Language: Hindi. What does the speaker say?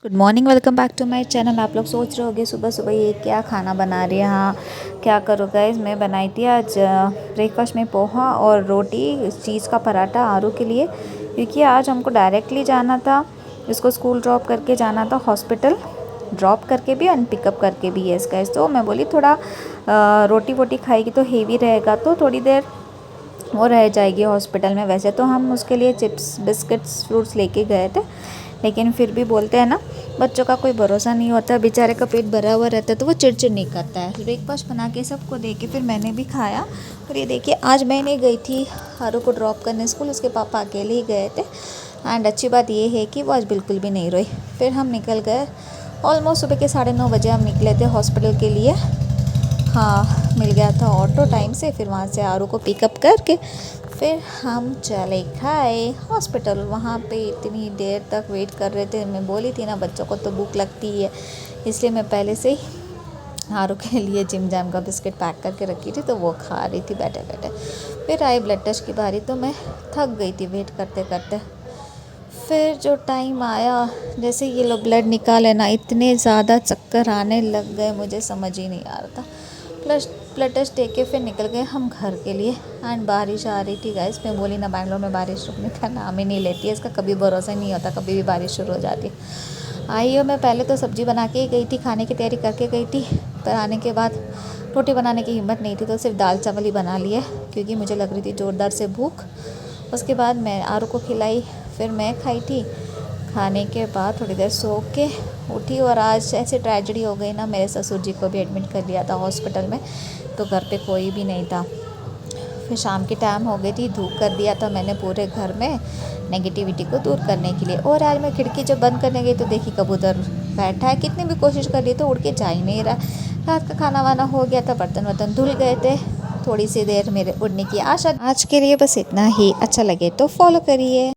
Good morning, welcome back to my channel. आप लोग सोच रहे होंगे सुबह सुबह ये क्या खाना बना रही है। हाँ, क्या करो गाइस, मैं बनाई थी आज ब्रेकफास्ट में पोहा और रोटी, चीज़ का पराठा आरू के लिए, क्योंकि आज हमको डायरेक्टली जाना था। इसको स्कूल ड्रॉप करके जाना था, हॉस्पिटल ड्रॉप करके भी एंड पिकअप करके भी। यस गाइस, तो मैं बोली थोड़ा रोटी वोटी खाएगी तो हेवी रहेगा, तो थोड़ी देर वो रह जाएगी हॉस्पिटल में। वैसे तो हम उसके लिए चिप्स बिस्किट्स फ्रूट्स लेके गए थे, लेकिन फिर भी बोलते हैं ना, बच्चों का कोई भरोसा नहीं होता। बेचारे का पेट भरा हुआ रहता है तो वो चिड़चिड़ नहीं करता है। ब्रेकफास्ट बना के सबको दे के फिर मैंने भी खाया। और ये देखिए, आज मैं नहीं गई थी हारू को ड्रॉप करने स्कूल, उसके पापा अकेले ही गए थे। एंड अच्छी बात ये है कि वो आज बिल्कुल भी नहीं रोई। फिर हम निकल गए, ऑलमोस्ट सुबह के 9:30 बजे हम निकले थे हॉस्पिटल के लिए। हाँ, मिल गया था ऑटो टाइम से। फिर वहाँ से आरू को पिकअप करके फिर हम चले खाए हॉस्पिटल। वहाँ पे इतनी देर तक वेट कर रहे थे। मैं बोली थी ना, बच्चों को तो भूख लगती है, इसलिए मैं पहले से ही आरू के लिए जिम जैम का बिस्किट पैक करके रखी थी, तो वो खा रही थी बैठे बैठे। फिर आई ब्लड टेस्ट की बारी, तो मैं थक गई थी वेट करते करते। फिर जो टाइम आया, जैसे ये लोग ब्लड निकाले ना, इतने ज़्यादा चक्कर आने लग गए, मुझे समझ ही नहीं आ रहा था। प्लस ब्लड टेस्ट दे के फिर निकल गए हम घर के लिए। एंड बारिश आ रही थी गाइस। मैं बोली ना, बैंगलोर में बारिश रुकने का नाम ही नहीं लेती है। इसका कभी भरोसा नहीं होता, कभी भी बारिश शुरू हो जाती है। आई हो, मैं पहले तो सब्ज़ी बना के ही गई थी, खाने की तैयारी करके गई थी। पर आने के बाद रोटी बनाने की हिम्मत नहीं थी, तो सिर्फ दाल चावल ही बना लिए, क्योंकि मुझे लग रही थी ज़ोरदार से भूख। उसके बाद मैं आरू को खिलाई, फिर मैं खाई थी। खाने के बाद थोड़ी देर सो के उठी, और आज ऐसे ट्रेजेडी हो गई ना, मेरे ससुर जी को भी एडमिट कर लिया था हॉस्पिटल में, तो घर पे कोई भी नहीं था। फिर शाम की टाइम हो गई थी, धूप कर दिया था मैंने पूरे घर में नेगेटिविटी को दूर करने के लिए। और आज मैं खिड़की जब बंद करने गई तो देखी कबूतर बैठा है। कितनी भी कोशिश कर रही तो उड़ के जा ही नहीं रहा। रात का खाना वाना हो गया था, बर्तन वर्तन धुल गए थे। थोड़ी सी देर मेरे उड़ने की आशा। आज के लिए बस इतना ही। अच्छा लगे तो फॉलो करिए।